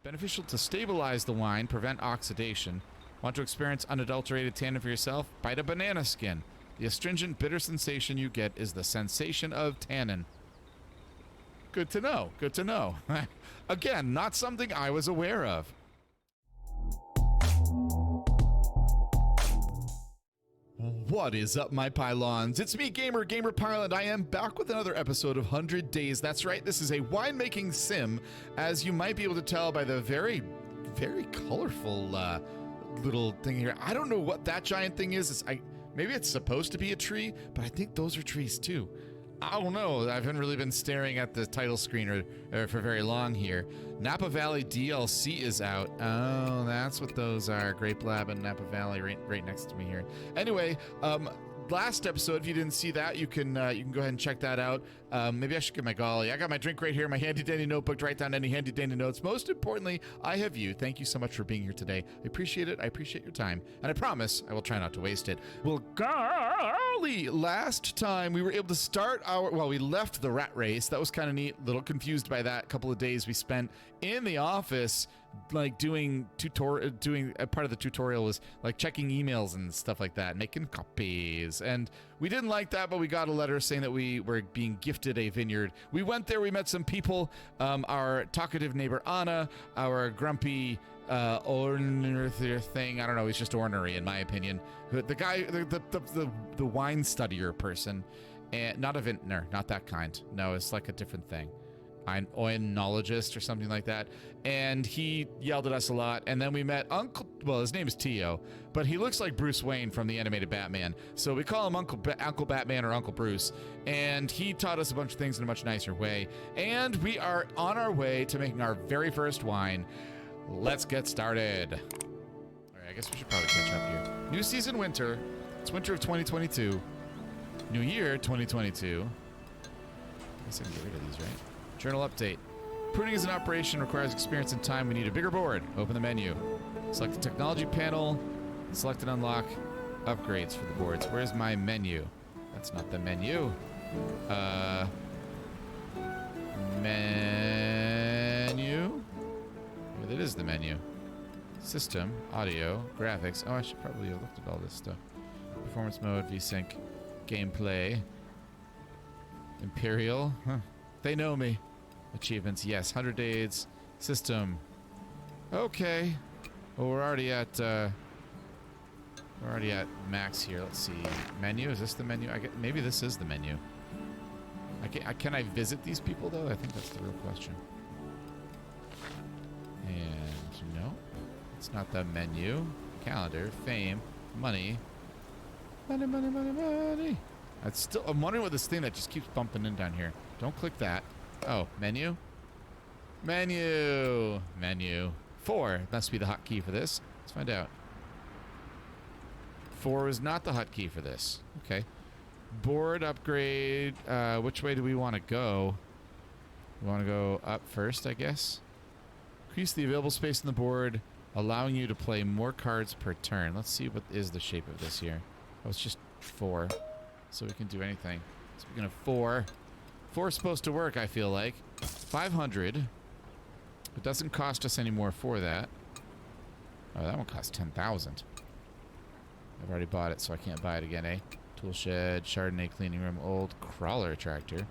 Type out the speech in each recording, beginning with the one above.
Beneficial to stabilize the wine, prevent oxidation. Want to experience unadulterated tannin for yourself? Bite a banana skin. The astringent, bitter sensation you get is the sensation of tannin. Good to know. Good to know. Again, not something I was aware of. What is up, my pylons? It's me, Gamer Pyle, and I am back with another episode of 100 Days. That's right, this is a winemaking sim, as you might be able to tell by the very, very colorful little thing here. I don't know what that giant thing is. Maybe it's supposed to be a tree, but I think those are trees too. I don't know. I haven't really been staring at the title screen for very long here. Napa Valley DLC is out. Oh, that's what those are. Grape Lab and Napa Valley right next to me here. Anyway, last episode, if you didn't see that, you can go ahead and check that out. Maybe I should get my golly. I got my drink right here, my handy dandy notebook to write down any handy dandy notes. Most importantly, I have you. Thank you so much for being here today. I appreciate it. I appreciate your time. And I promise I will try not to waste it. Well, golly, last time we were able to start we left the rat race. That was kind of neat. A little confused by that. Couple of days we spent in the office, like doing part of the tutorial was like checking emails and stuff like that, making copies. And we didn't like that, but we got a letter saying that we were being gifted a vineyard. We went there, we met some people, our talkative neighbor Anna, our grumpy ornery thing, I don't know, he's just ornery in my opinion. The guy, the wine studier person, and not a vintner, not that kind. No, it's like a different thing. An oenologist or something like that, and he yelled at us a lot. And then we met his name is Tio, but he looks like Bruce Wayne from the animated Batman, so we call him Uncle Batman or Uncle Bruce, and he taught us a bunch of things in a much nicer way, and we are on our way to making our very first wine. Let's get started. All right, I guess we should probably catch up here. New season, winter. It's winter of 2022. New year, 2022. I guess I can get rid of these, right? Journal update. Pruning is an operation, requires experience and time. We need a bigger board. Open the menu. Select the technology panel. Select and unlock upgrades for the boards. Where's my menu? That's not the menu. Menu? Yeah, that is the menu. System, audio, graphics. Oh, I should probably have looked at all this stuff. Performance mode, VSync, gameplay, Imperial. Huh. They know me. Achievements, yes. 100 days. System. Okay. Well, we're already at max here. Let's see. Menu. Is this the menu? Maybe this is the menu. Can I visit these people though? I think that's the real question. And no, it's not the menu. Calendar. Fame. Money. Money. Money. Money. Money. I'm wondering what this thing that just keeps bumping in down here. Don't click that. Oh, menu? Menu! Menu. 4 must be the hotkey for this. Let's find out. 4 is not the hotkey for this. Okay. Board upgrade. Which way do we want to go? We want to go up first, I guess. Increase the available space on the board, allowing you to play more cards per turn. Let's see what is the shape of this here. Oh, it's just 4. So we can do anything. Speaking of 4. 4 is supposed to work, I feel like. 500. It doesn't cost us any more for that. Oh, that one costs 10,000. I've already bought it, so I can't buy it again, eh? Tool shed, Chardonnay cleaning room, old crawler tractor.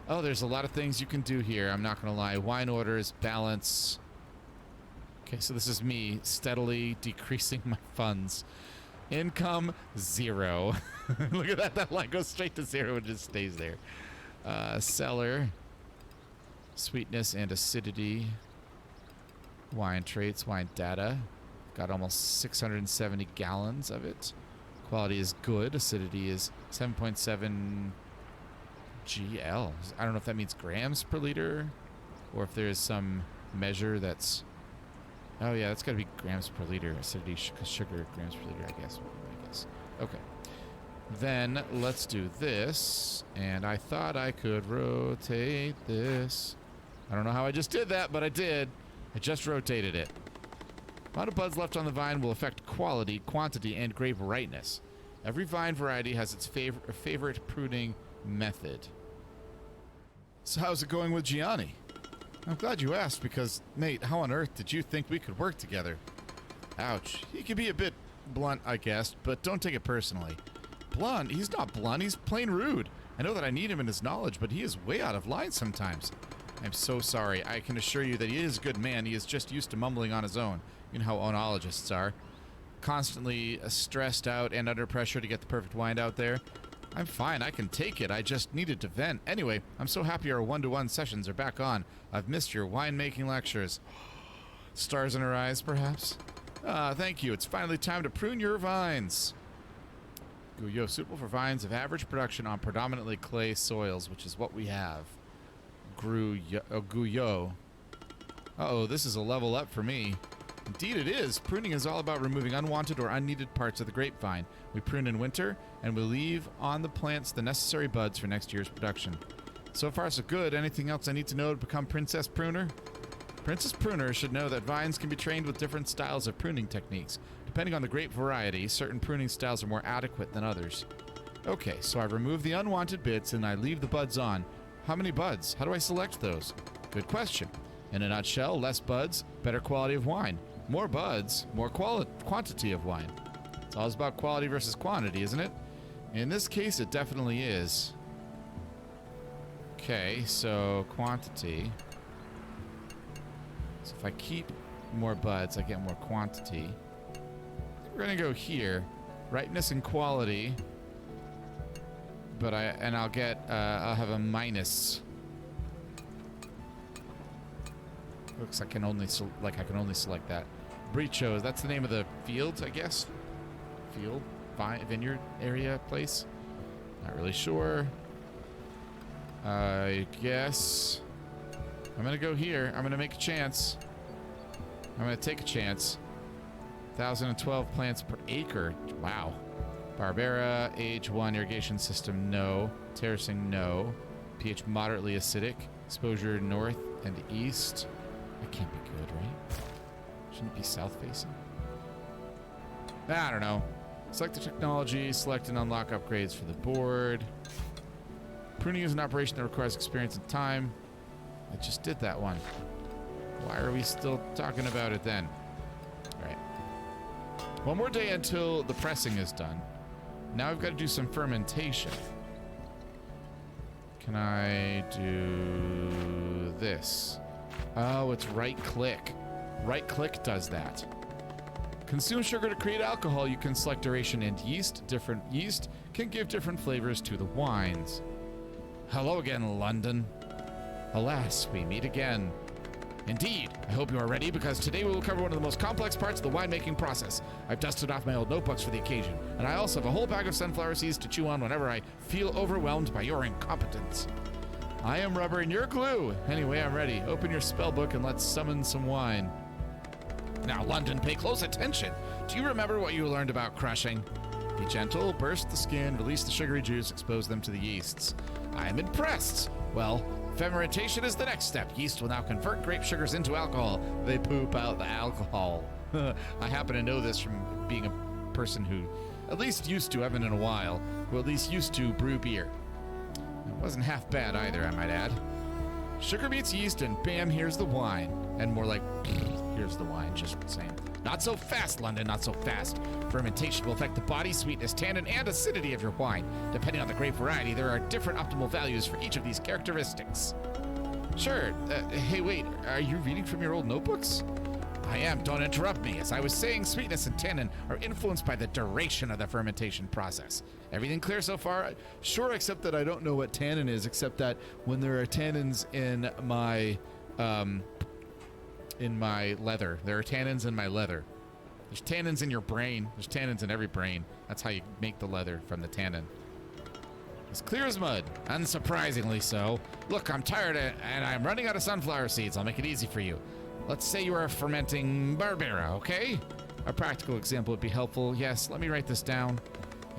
Oh, there's a lot of things you can do here. I'm not going to lie. Wine orders, balance. Okay, so this is me steadily decreasing my funds. Income, 0. Look at that. That line goes straight to 0 and just stays there. Cellar. Sweetness and acidity. Wine traits, wine data. Got almost 670 gallons of it. Quality is good. Acidity is 7.7 GL. I don't know if that means grams per liter or if there's some measure that's... Oh yeah, that's got to be grams per liter. Acidity, sugar, grams per liter, I guess. Okay. Then let's do this. And I thought I could rotate this. I don't know how I just did that, but I did. I just rotated it. Amount of buds left on the vine will affect quality, quantity, and grape ripeness. Every vine variety has its favorite pruning method. So how's it going with Gianni? I'm glad you asked because, mate, how on earth did you think we could work together? Ouch. He can be a bit blunt, I guess, but don't take it personally. Blunt? He's not blunt. He's plain rude. I know that I need him in his knowledge, but he is way out of line sometimes. I'm so sorry. I can assure you that he is a good man. He is just used to mumbling on his own. You know how oenologists are. Constantly stressed out and under pressure to get the perfect wine out there. I'm fine. I can take it. I just needed to vent. Anyway, I'm so happy our one-to-one sessions are back on. I've missed your winemaking lectures. Stars in her eyes, perhaps? Thank you. It's finally time to prune your vines. Guyot, suitable for vines of average production on predominantly clay soils, which is what we have. Guyot. Uh-oh, this is a level up for me. Indeed it is. Pruning is all about removing unwanted or unneeded parts of the grapevine. We prune in winter, and we leave on the plants the necessary buds for next year's production. So far so good. Anything else I need to know to become Princess Pruner? Princess Pruner should know that vines can be trained with different styles of pruning techniques. Depending on the grape variety, certain pruning styles are more adequate than others. Okay, so I remove the unwanted bits and I leave the buds on. How many buds? How do I select those? Good question. In a nutshell, less buds, better quality of wine. More buds, more quantity of wine. It's all about quality versus quantity, isn't it? In this case, it definitely is. Okay, so quantity. So if I keep more buds, I get more quantity. We're gonna go here. Ripeness and quality. But I'll have a minus. Looks like I can only select that. Brichos, that's the name of the field, I guess. Field, vineyard area, place. Not really sure. I guess I'm gonna go here. I'm gonna make a chance. I'm gonna take a chance. 1,012 plants per acre. Wow. Barbera, age 1, irrigation system, no. Terracing, no. pH moderately acidic. Exposure north and east. That can't be good, right? Shouldn't it be south facing? I don't know. Select the technology, select and unlock upgrades for the board. Pruning is an operation that requires experience and time. I just did that one. Why are we still talking about it then? All right. One more day until the pressing is done. Now I've got to do some fermentation. Can I do this? Oh, it's right click. Right click does that. Consume sugar to create alcohol. You can select duration and yeast. Different yeast can give different flavors to the wines. Hello again, London. Alas, we meet again. Indeed, I hope you are ready because today we will cover one of the most complex parts of the winemaking process. I've dusted off my old notebooks for the occasion, and I also have a whole bag of sunflower seeds to chew on whenever I feel overwhelmed by your incompetence. I am rubber and you're glue. Anyway, I'm ready. Open your spell book and let's summon some wine. Now, London, pay close attention. Do you remember what you learned about crushing? Be gentle, burst the skin, release the sugary juice, expose them to the yeasts. I am impressed. Well, fermentation is the next step. Yeast will now convert grape sugars into alcohol. They poop out the alcohol. I happen to know this from being a person who at least used to, haven't in a while, who at least used to brew beer. It wasn't half bad either, I might add. Sugar meets yeast and bam, here's the wine. And more like, here's the wine, just saying. Not so fast, London, not so fast. Fermentation will affect the body sweetness, tannin, and acidity of your wine. Depending on the grape variety, there are different optimal values for each of these characteristics. Sure. Hey, wait, are you reading from your old notebooks? I am. Don't interrupt me. As I was saying, sweetness and tannin are influenced by the duration of the fermentation process. Everything clear so far? Sure, except that I don't know what tannin is, except that when there are tannins in my leather. There are tannins in my leather. There's tannins in your brain. There's tannins in every brain. That's how you make the leather, from the tannin. As clear as mud. Unsurprisingly so. Look, I'm tired and I'm running out of sunflower seeds. I'll make it easy for you. Let's say you are fermenting Barbera, okay? A practical example would be helpful. Yes, let me write this down.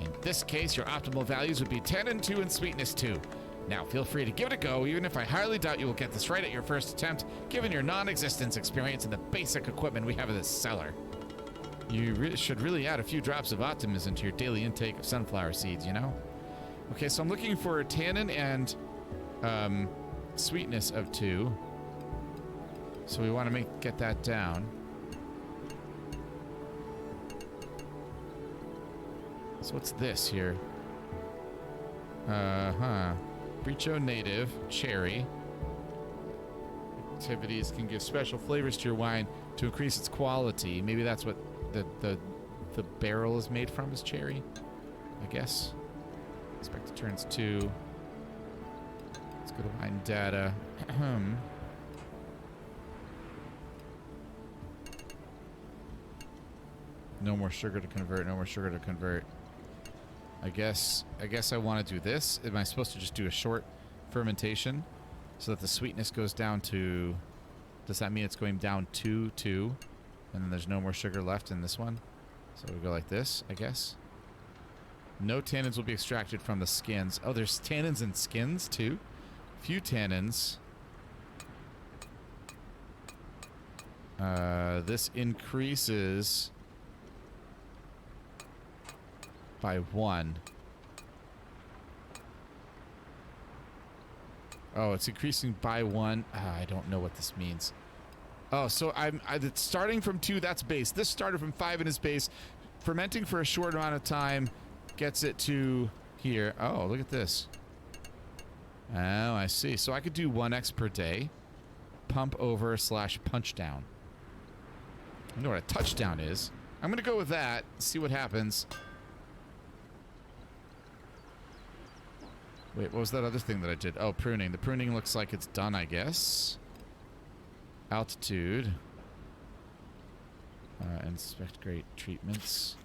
In this case, your optimal values would be tannin 2 and sweetness 2. Now, feel free to give it a go, even if I highly doubt you will get this right at your first attempt, given your non-existence experience and the basic equipment we have in this cellar. You should really add a few drops of optimism to your daily intake of sunflower seeds, you know? Okay, so I'm looking for tannin and sweetness of 2. So we want to get that down. So what's this here? Bricho native, cherry. Activities can give special flavors to your wine to increase its quality. Maybe that's what the barrel is made from, is cherry, I guess. Expected turns 2. Let's go to wine data. No more sugar to convert, no more sugar to convert. I guess I want to do this. Am I supposed to just do a short fermentation so that the sweetness goes down to... Does that mean it's going down to 2? And then there's no more sugar left in this one? So we go like this, I guess. No tannins will be extracted from the skins. Oh, there's tannins and skins too? Few tannins. This increases by 1. Oh, it's increasing by 1. I don't know what this means. Oh, so it's starting from 2, that's base. This started from 5 in its base. Fermenting for a short amount of time gets it to here. Oh, look at this. Oh, I see. So I could do 1x per day. Pump over / punch down. I know what a touchdown is. I'm going to go with that. See what happens. Wait, what was that other thing that I did? Oh, pruning. The pruning looks like it's done, I guess. Altitude. Inspect great treatments.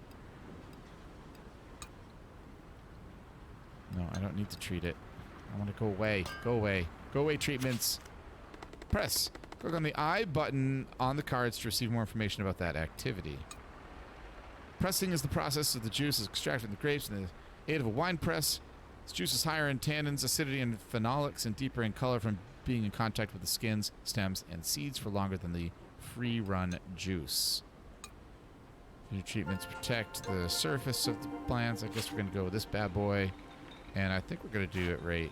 No, I don't need to treat it. I want to go away. Go away. Go away, treatments. Press. Click on the I button on the cards to receive more information about that activity. Pressing is the process of the juice is extracted from the grapes in the aid of a wine press. This juice is higher in tannins, acidity, and phenolics, and deeper in color from being in contact with the skins, stems, and seeds for longer than the free-run juice. Your treatments protect the surface of the plants. I guess we're going to go with this bad boy. And I think we're going to do it right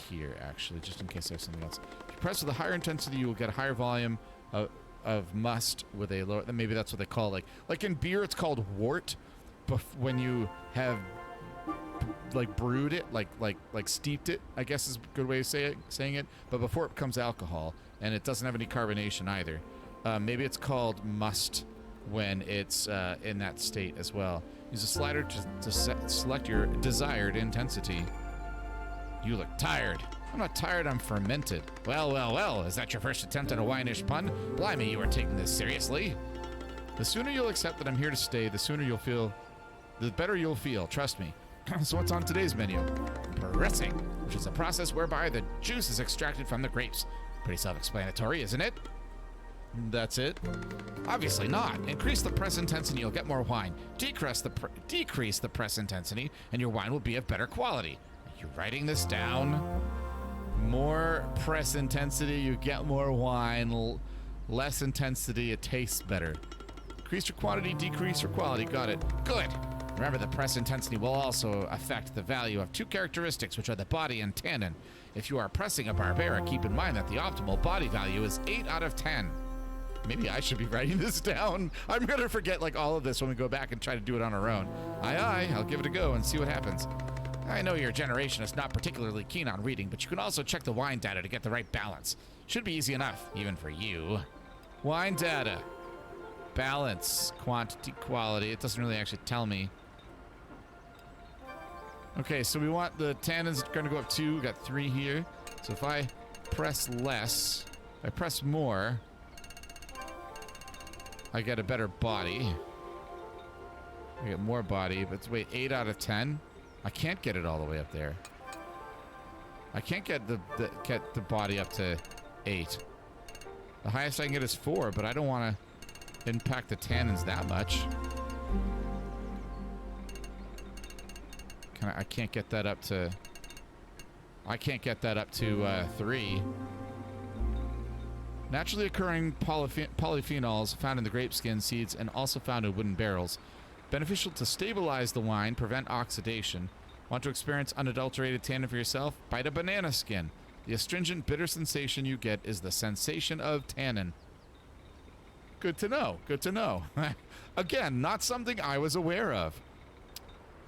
here, actually, just in case I have something else. If you press with a higher intensity, you will get a higher volume of must with a lower... Maybe that's what they call, like in beer, it's called wort. When you have... like brewed it, like steeped it, I guess is a good way of saying it. But before it becomes alcohol, and it doesn't have any carbonation either. Maybe it's called must when it's in that state as well. Use a slider to select your desired intensity. You look tired. I'm not tired, I'm fermented. Well, is that your first attempt at a wine-ish pun? Blimey, you are taking this seriously. The sooner you'll accept that I'm here to stay, the better you'll feel, trust me. So what's on today's menu? Pressing, which is a process whereby the juice is extracted from the grapes. Pretty self-explanatory, isn't it? That's it? Obviously not. Increase the press intensity, you'll get more wine. Decrease the press intensity, and your wine will be of better quality. Are you writing this down? More press intensity, you get more wine. Less intensity, it tastes better. Increase your quantity, decrease your quality. Got it. Good. Remember, the press intensity will also affect the value of 2 characteristics, which are the body and tannin. If you are pressing a Barbera, keep in mind that the optimal body value is 8 out of 10. Maybe I should be writing this down. I'm going to forget like all of this when we go back and try to do it on our own. Aye, I'll give it a go and see what happens. I know your generation is not particularly keen on reading, but you can also check the wine data to get the right balance. Should be easy enough, even for you. Wine data. Balance. Quantity, quality. It doesn't really actually tell me. Okay, so we want the tannins going to go up 2. We got 3 here. So if I press less, if I press more, I get a better body. I get more body, but wait, 8 out of 10? I can't get it all the way up there. I can't get the body up to 8. The highest I can get is 4, but I don't want to impact the tannins that much. I can't get that up to... I can't get that up to 3. Naturally occurring polyphenols found in the grape skin, seeds, and also found in wooden barrels. Beneficial to stabilize the wine, prevent oxidation. Want to experience unadulterated tannin for yourself? Bite a banana skin. The astringent, bitter sensation you get is the sensation of tannin. Good to know. Good to know. Again, not something I was aware of.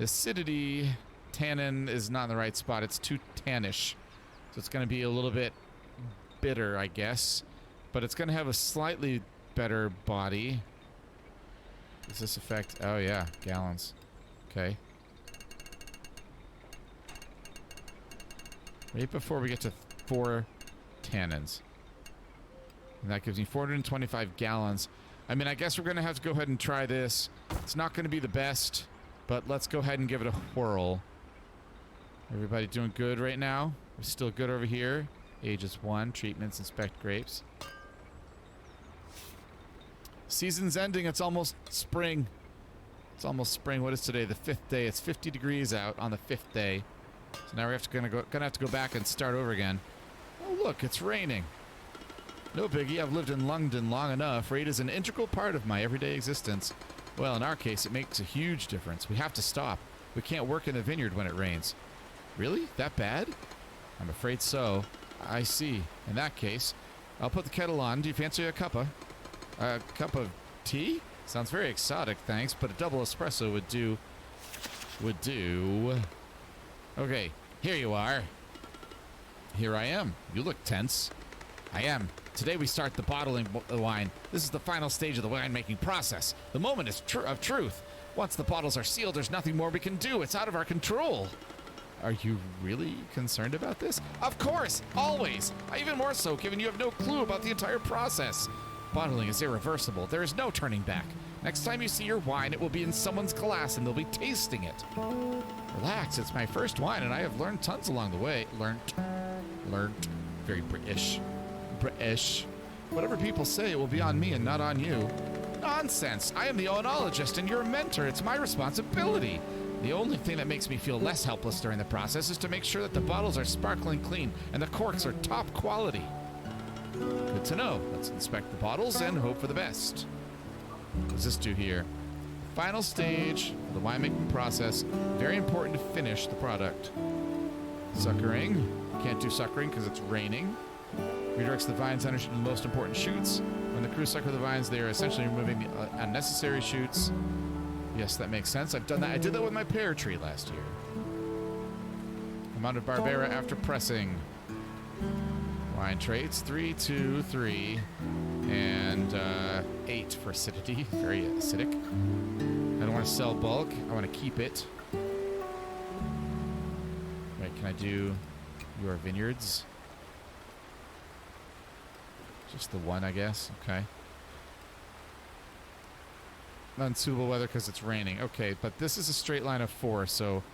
Acidity, tannin is not in the right spot. It's too tannish. So it's going to be a little bit bitter, I guess. But it's going to have a slightly better body. Does this affect... Oh, yeah. Gallons. Okay. Right before we get to 4 tannins. And that gives me 425 gallons. I mean, I guess we're going to have to go ahead and try this. It's not going to be the best, but let's go ahead and give it a whirl. Everybody doing good right now? We're still good over here. Age is 1. Treatments, inspect grapes. Season's ending. It's almost spring. It's almost spring. What is today? The 5th day. It's 50 degrees out on the 5th day. So now we're gonna have to go back and start over again. Oh, look, it's raining. No biggie. I've lived in London long enough. Rain is an integral part of my everyday existence. Well, in our case, it makes a huge difference. We have to stop. We can't work in the vineyard when it rains. Really? That bad? I'm afraid so. I see. In that case, I'll put the kettle on. Do you fancy a cup of tea? Sounds very exotic, thanks, but a double espresso would do. Okay, here you are. Here I am. You look tense. I am. Today we start the bottling the wine. This is the final stage of the winemaking process. The moment is of truth. Once the bottles are sealed, there's nothing more we can do. It's out of our control. Are you really concerned about this? Of course, always. Even more so, given you have no clue about the entire process. Bottling is irreversible. There is no turning back. Next time you see your wine, it will be in someone's glass and they'll be tasting it. Relax, it's my first wine and I have learned tons along the way. Learned. Very British. Whatever people say, it will be on me and not on you. Nonsense. I am the oenologist and your mentor. It's my responsibility. The only thing that makes me feel less helpless during the process is to make sure that the bottles are sparkling clean and the corks are top quality. Good to know. Let's inspect the bottles and hope for the best. What does this do here? Final stage of the winemaking process. Very important to finish the product. Suckering. Can't do suckering because it's raining. Redirects the vines energy to the most important shoots. When the crew sucker the vines, they are essentially removing the unnecessary shoots. Yes, that makes sense. I've done that. I did that with my pear tree last year. Amount of Barbera after pressing. Wine traits, 3, 2, 3, and 8 for acidity. Very acidic. I don't want to sell bulk. I want to keep it. Right, can I do your vineyards? Just the one, I guess. Okay. Unsuitable weather because it's raining. Okay, but this is a straight line of 4, so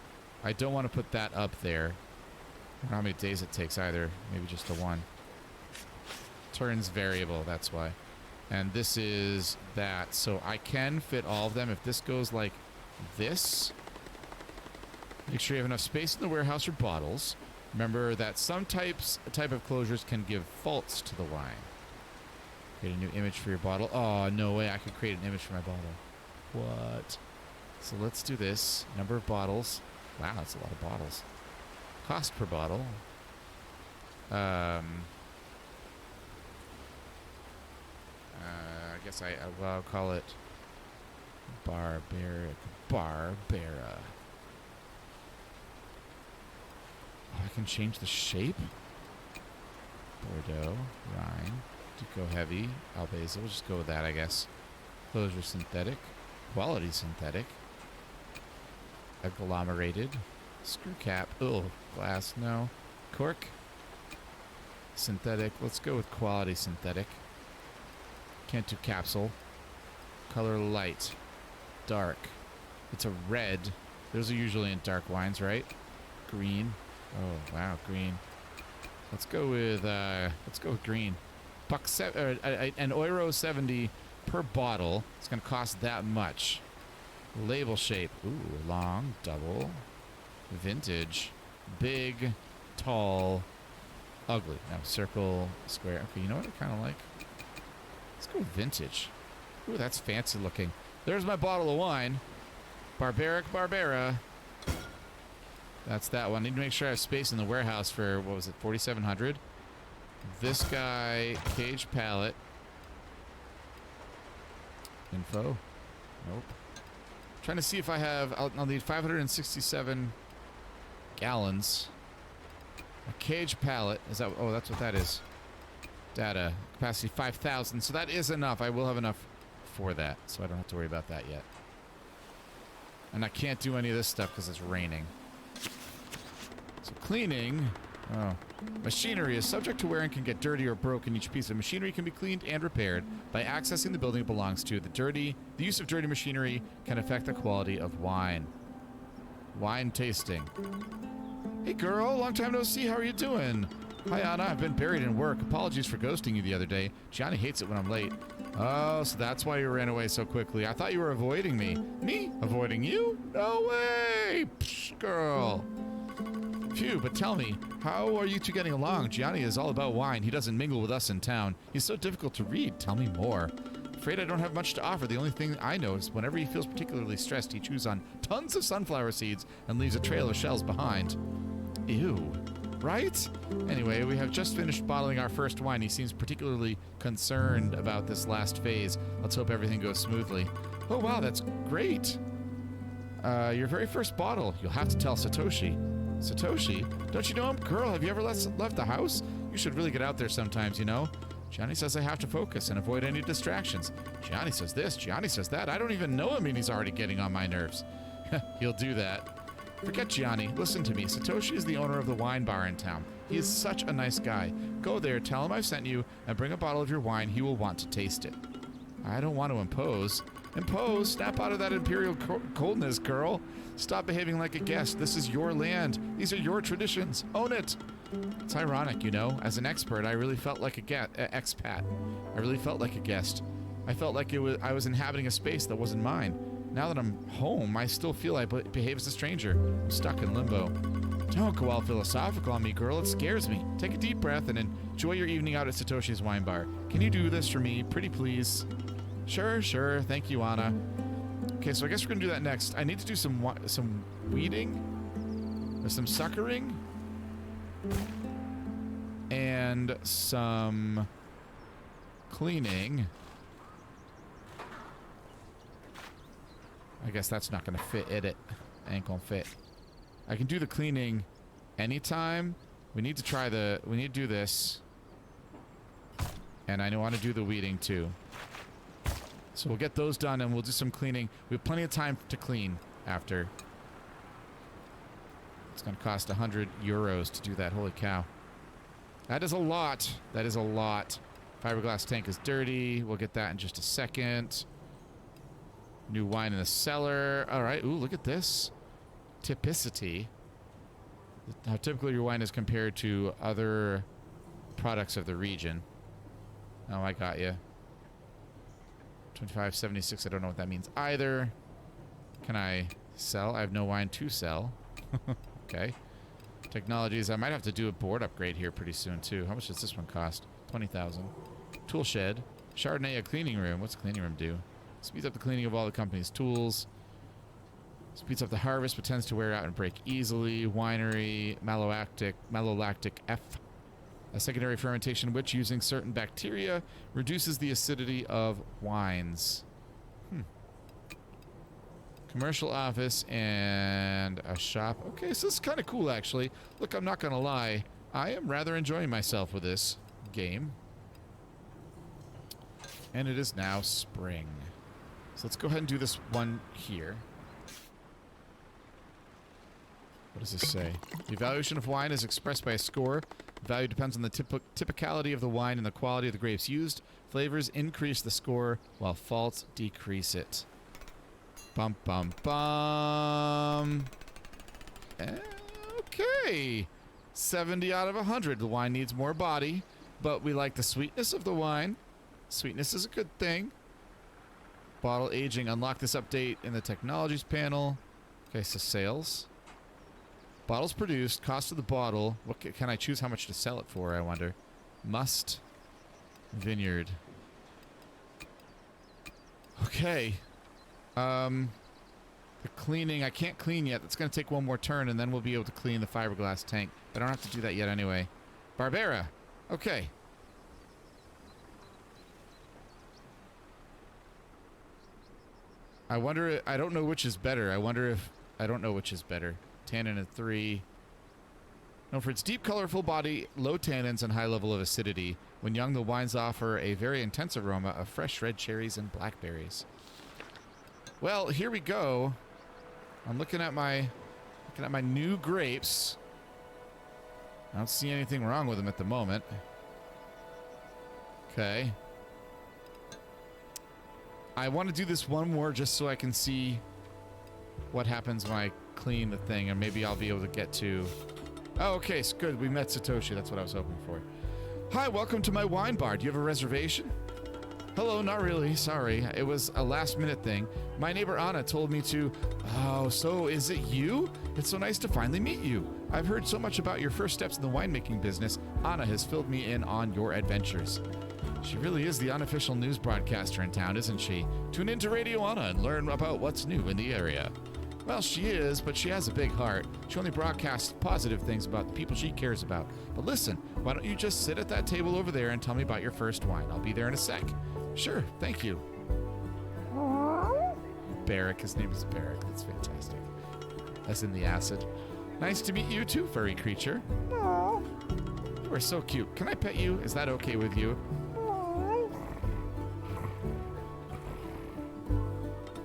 I don't want to put that up there. I don't know how many days it takes either. Maybe just the 1. Turns variable, that's why. And this is that. So I can fit all of them. If this goes like this, make sure you have enough space in the warehouse for bottles. Remember that some type of closures can give faults to the wine. Create a new image for your bottle. Oh, no way. I could create an image for my bottle. What? So let's do this. Number of bottles. Wow, that's a lot of bottles. Cost per bottle. I guess I'll call it Barbera. Oh, I can change the shape. Bordeaux, Rhine, Duco Heavy, Albaza. We'll just go with that, I guess. Closure synthetic, quality synthetic, agglomerated, screw cap. Oh, glass, no. Cork, synthetic. Let's go with quality synthetic. Can't do capsule. Color light, dark. It's a red. Those are usually in dark wines, right? Green. Oh wow, green. Let's go with green. An euro 70 per bottle. It's gonna cost that much. Label shape. Ooh, long, double, vintage, big, tall, ugly. Now circle, square. Okay, you know what I kind of like? Let's go vintage. Ooh, that's fancy looking. There's my bottle of wine. Barbaric Barbera. That's that one. I need to make sure I have space in the warehouse for, what was it, 4,700? This guy, cage pallet. Info. Nope. Trying to see if I have, I'll need 567 gallons. A cage pallet. Is that, oh, that's what that is. Data. Capacity 5,000. So that is enough. I will have enough for that. So I don't have to worry about that yet. And I can't do any of this stuff because it's raining. So cleaning. Oh. Machinery is subject to wear and can get dirty or broken. Each piece of machinery can be cleaned and repaired by accessing the building it belongs to. The use of dirty machinery can affect the quality of wine. Wine tasting. Hey girl, long time no see. How are you doing? Hi Anna, I've been buried in work. Apologies for ghosting you the other day. Gianni hates it when I'm late. Oh, so that's why you ran away so quickly. I thought you were avoiding me. Me? Avoiding you? No way! Psh, girl. Phew, but tell me, how are you two getting along? Gianni is all about wine. He doesn't mingle with us in town. He's so difficult to read. Tell me more. Afraid I don't have much to offer. The only thing I know is whenever he feels particularly stressed, he chews on tons of sunflower seeds and leaves a trail of shells behind. Ew. Right? Anyway, we have just finished bottling our first wine. He seems particularly concerned about this last phase. Let's hope everything goes smoothly. Oh, wow, that's great. Your very first bottle. You'll have to tell Satoshi. Satoshi? Don't you know him? Girl, have you ever left the house? You should really get out there sometimes, you know? Gianni says I have to focus and avoid any distractions. Gianni says this, Gianni says that. I don't even know him and he's already getting on my nerves. He'll do that. Forget Gianni. Listen to me. Satoshi is the owner of the wine bar in town. He is such a nice guy. Go there, tell him I've sent you, and bring a bottle of your wine. He will want to taste it. I don't want to impose. Impose? Snap out of that imperial coldness, girl. Stop behaving like a guest. This is your land. These are your traditions. Own it. It's ironic, you know. As an expert, I really felt like a expat. I really felt like a guest. I felt like I was inhabiting a space that wasn't mine. Now that I'm home, I still feel I behave as a stranger. I'm stuck in limbo. Don't go all philosophical on me, girl. It scares me. Take a deep breath and enjoy your evening out at Satoshi's wine bar. Can you do this for me? Pretty please. Sure, sure. Thank you, Anna. Okay, so I guess we're going to do that next. I need to do some weeding. Or some suckering. And some cleaning. I guess that's not going to fit, it ain't going to fit. I can do the cleaning anytime. We need to do this. And I want to do the weeding too. So we'll get those done and we'll do some cleaning. We have plenty of time to clean after. It's going to cost 100 euros to do that. Holy cow. That is a lot. That is a lot. Fiberglass tank is dirty. We'll get that in just a second. New wine in the cellar. All right. Ooh, look at this. Typicity. How typical your wine is compared to other products of the region. Oh, I got you. 2576. I don't know what that means either. Can I sell? I have no wine to sell. Okay. Technologies. I might have to do a board upgrade here pretty soon too. How much does this one cost? 20,000. Tool shed. Chardonnay, a cleaning room. What's a cleaning room do? Speeds up the cleaning of all the company's tools. Speeds up the harvest, but tends to wear out and break easily. Winery, malolactic F. A secondary fermentation which, using certain bacteria, reduces the acidity of wines. Commercial office and a shop. Okay, so this is kind of cool, actually. Look, I'm not going to lie. I am rather enjoying myself with this game. And it is now spring. So let's go ahead and do this one here. What does this say? The evaluation of wine is expressed by a score. The value depends on the typicality of the wine and the quality of the grapes used. Flavors increase the score, while faults decrease it. Bum, bum, bum. Okay. 70 out of 100. The wine needs more body, but we like the sweetness of the wine. Sweetness is a good thing. Bottle aging. Unlock this update in the technologies panel. Okay, so sales. Bottles produced. Cost of the bottle. What can I choose how much to sell it for, I wonder. Must. Vineyard. Okay. The cleaning, I can't clean yet. That's going to take one more turn, and then we'll be able to clean the fiberglass tank. But I don't have to do that yet anyway. Barbera. Okay. I wonder, I don't know which is better. I don't know which is better. Tannin at 3. Known for its deep, colorful body, low tannins, and high level of acidity. When young, the wines offer a very intense aroma of fresh red cherries and blackberries. Well, here we go. I'm looking at my new grapes. I don't see anything wrong with them at the moment. Okay. I want to do this one more just so I can see what happens when I clean the thing, and maybe I'll be able to get to... Oh, okay, so good. We met Satoshi. That's what I was hoping for. Hi, welcome to my wine bar. Do you have a reservation? Hello, not really. Sorry. It was a last-minute thing. My neighbor Anna told me to... Oh, so is it you? It's so nice to finally meet you. I've heard so much about your first steps in the winemaking business. Anna has filled me in on your adventures. She really is the unofficial news broadcaster in town, isn't she? Tune into Radio Anna and learn about what's new in the area. Well, she is, but she has a big heart. She only broadcasts positive things about the people she cares about. But listen, why don't you just sit at that table over there and tell me about your first wine? I'll be there in a sec. Sure, thank you. Barrick, his name is Barrick. That's fantastic. That's in the acid. Nice to meet you too, furry creature. You are so cute. Can I pet you? Is that okay with you?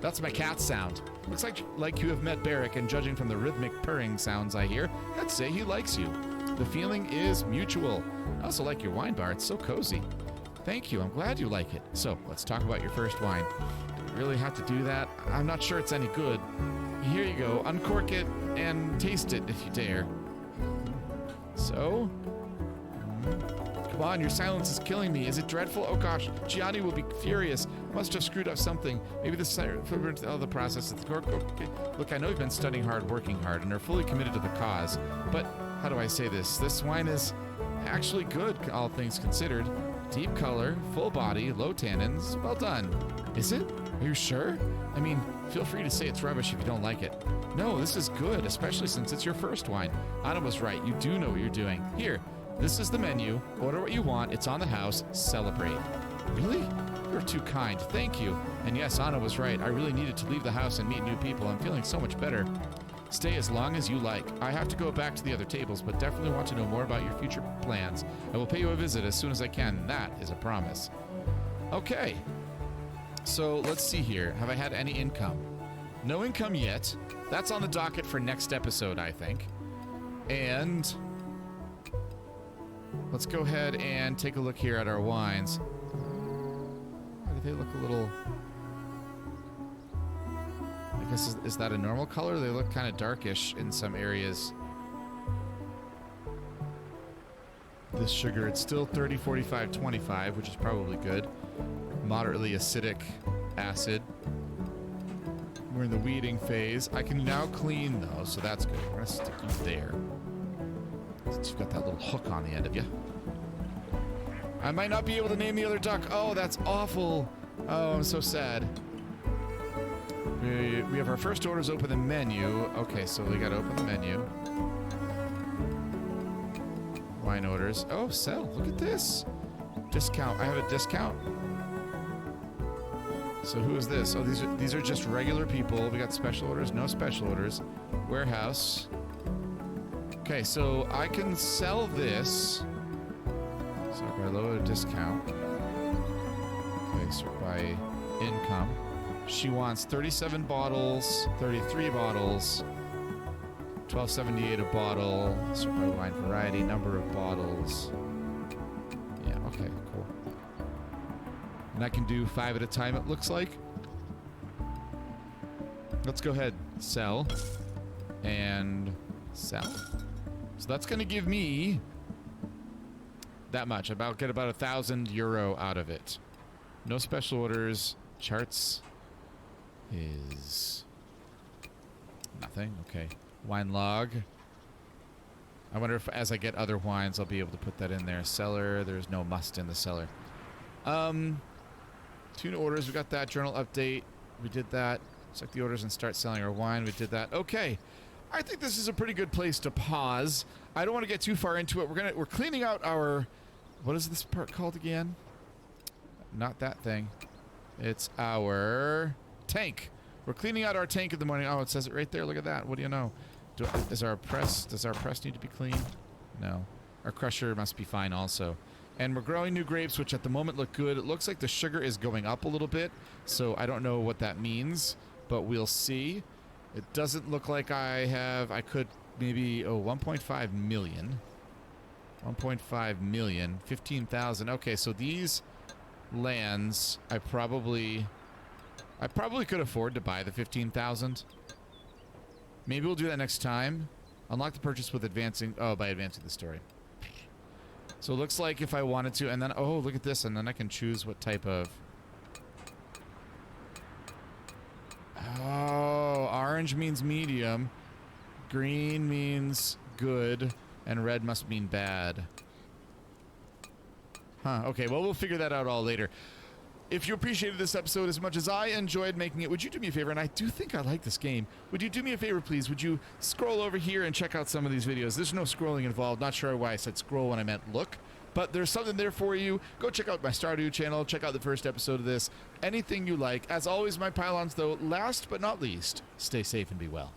That's my cat sound. Looks like you have met Barrick, and judging from the rhythmic purring sounds I hear, I'd say he likes you. The feeling is mutual. I also like your wine bar. It's so cozy. Thank you. I'm glad you like it. So, let's talk about your first wine. Do we really have to do that? I'm not sure it's any good. Here you go. Uncork it and taste it if you dare. So? Come on, your silence is killing me. Is it dreadful? Oh gosh, Gianni will be furious. I must have screwed up something. Maybe the process of the cork. Okay. Look, I know you've been studying hard, working hard, and are fully committed to the cause. But how do I say this? This wine is actually good, all things considered. Deep color, full body, low tannins. Well done. Is it? Are you sure? I mean, feel free to say it's rubbish if you don't like it. No, this is good, especially since it's your first wine. Anna was right. You do know what you're doing. Here. This is the menu. Order what you want. It's on the house. Celebrate. Really? You're too kind. Thank you. And yes, Anna was right. I really needed to leave the house and meet new people. I'm feeling so much better. Stay as long as you like. I have to go back to the other tables, but definitely want to know more about your future plans. I will pay you a visit as soon as I can. That is a promise. Okay. So let's see here. Have I had any income? No income yet. That's on the docket for next episode, I think. And... let's go ahead and take a look here at our wines. Why do they look a little... I guess, is that a normal color? They look kind of darkish in some areas. This sugar, it's still 30, 45, 25, which is probably good. Moderately acidic acid. We're in the weeding phase. I can now clean, though, so that's good. We're going to stick you there. Since you've got that little hook on the end of you. I might not be able to name the other duck. Oh, that's awful. Oh, I'm so sad. We have our first orders open the menu. Okay, so we gotta open the menu. Wine orders. Oh, sell. Look at this. Discount. I have a discount. So who is this? Oh, these are just regular people. We got special orders, no special orders. Warehouse. Okay, so I can sell this. So by lower discount. Okay, so by income. She wants 37 bottles, 33 bottles, $12.78 a bottle. So by wine variety, number of bottles. Yeah, okay, cool. And I can do 5 at a time, it looks like. Let's go ahead, sell, and sell. So that's going to give me that much. Get about €1,000 out of it. No special orders. Charts is nothing. Okay. Wine log. I wonder if as I get other wines, I'll be able to put that in there. Cellar. There's no must in the cellar. Tuna orders. We got that. Journal update. We did that. Check the orders and start selling our wine. We did that. Okay. I think this is a pretty good place to pause. I don't want to get too far into it. We're cleaning out our, what is this part called again? Not that thing. It's our tank. We're cleaning out our tank in the morning. Oh, it says it right there. Look at that. What do you know? Does our press need to be clean? No. Our crusher must be fine also. And we're growing new grapes, which at the moment look good. It looks like the sugar is going up a little bit, so I don't know what that means, but we'll see. It doesn't look like I could maybe, 1.5 million. 1.5 million. 15,000. Okay, so these lands, I probably could afford to buy the 15,000. Maybe we'll do that next time. Unlock the purchase with by advancing the story. So it looks like if I wanted to, and then, oh, look at this, and then I can choose what type of... Oh, orange means medium, green means good, and red must mean bad. Huh, okay, well, we'll figure that out all later. If you appreciated this episode as much as I enjoyed making it, would you do me a favor? And I do think I like this game. Would you do me a favor, please? Would you scroll over here and check out some of these videos? There's no scrolling involved. Not sure why I said scroll when I meant look. But there's something there for you. Go check out my Stardew channel. Check out the first episode of this. Anything you like. As always, my pylons, though, last but not least, stay safe and be well.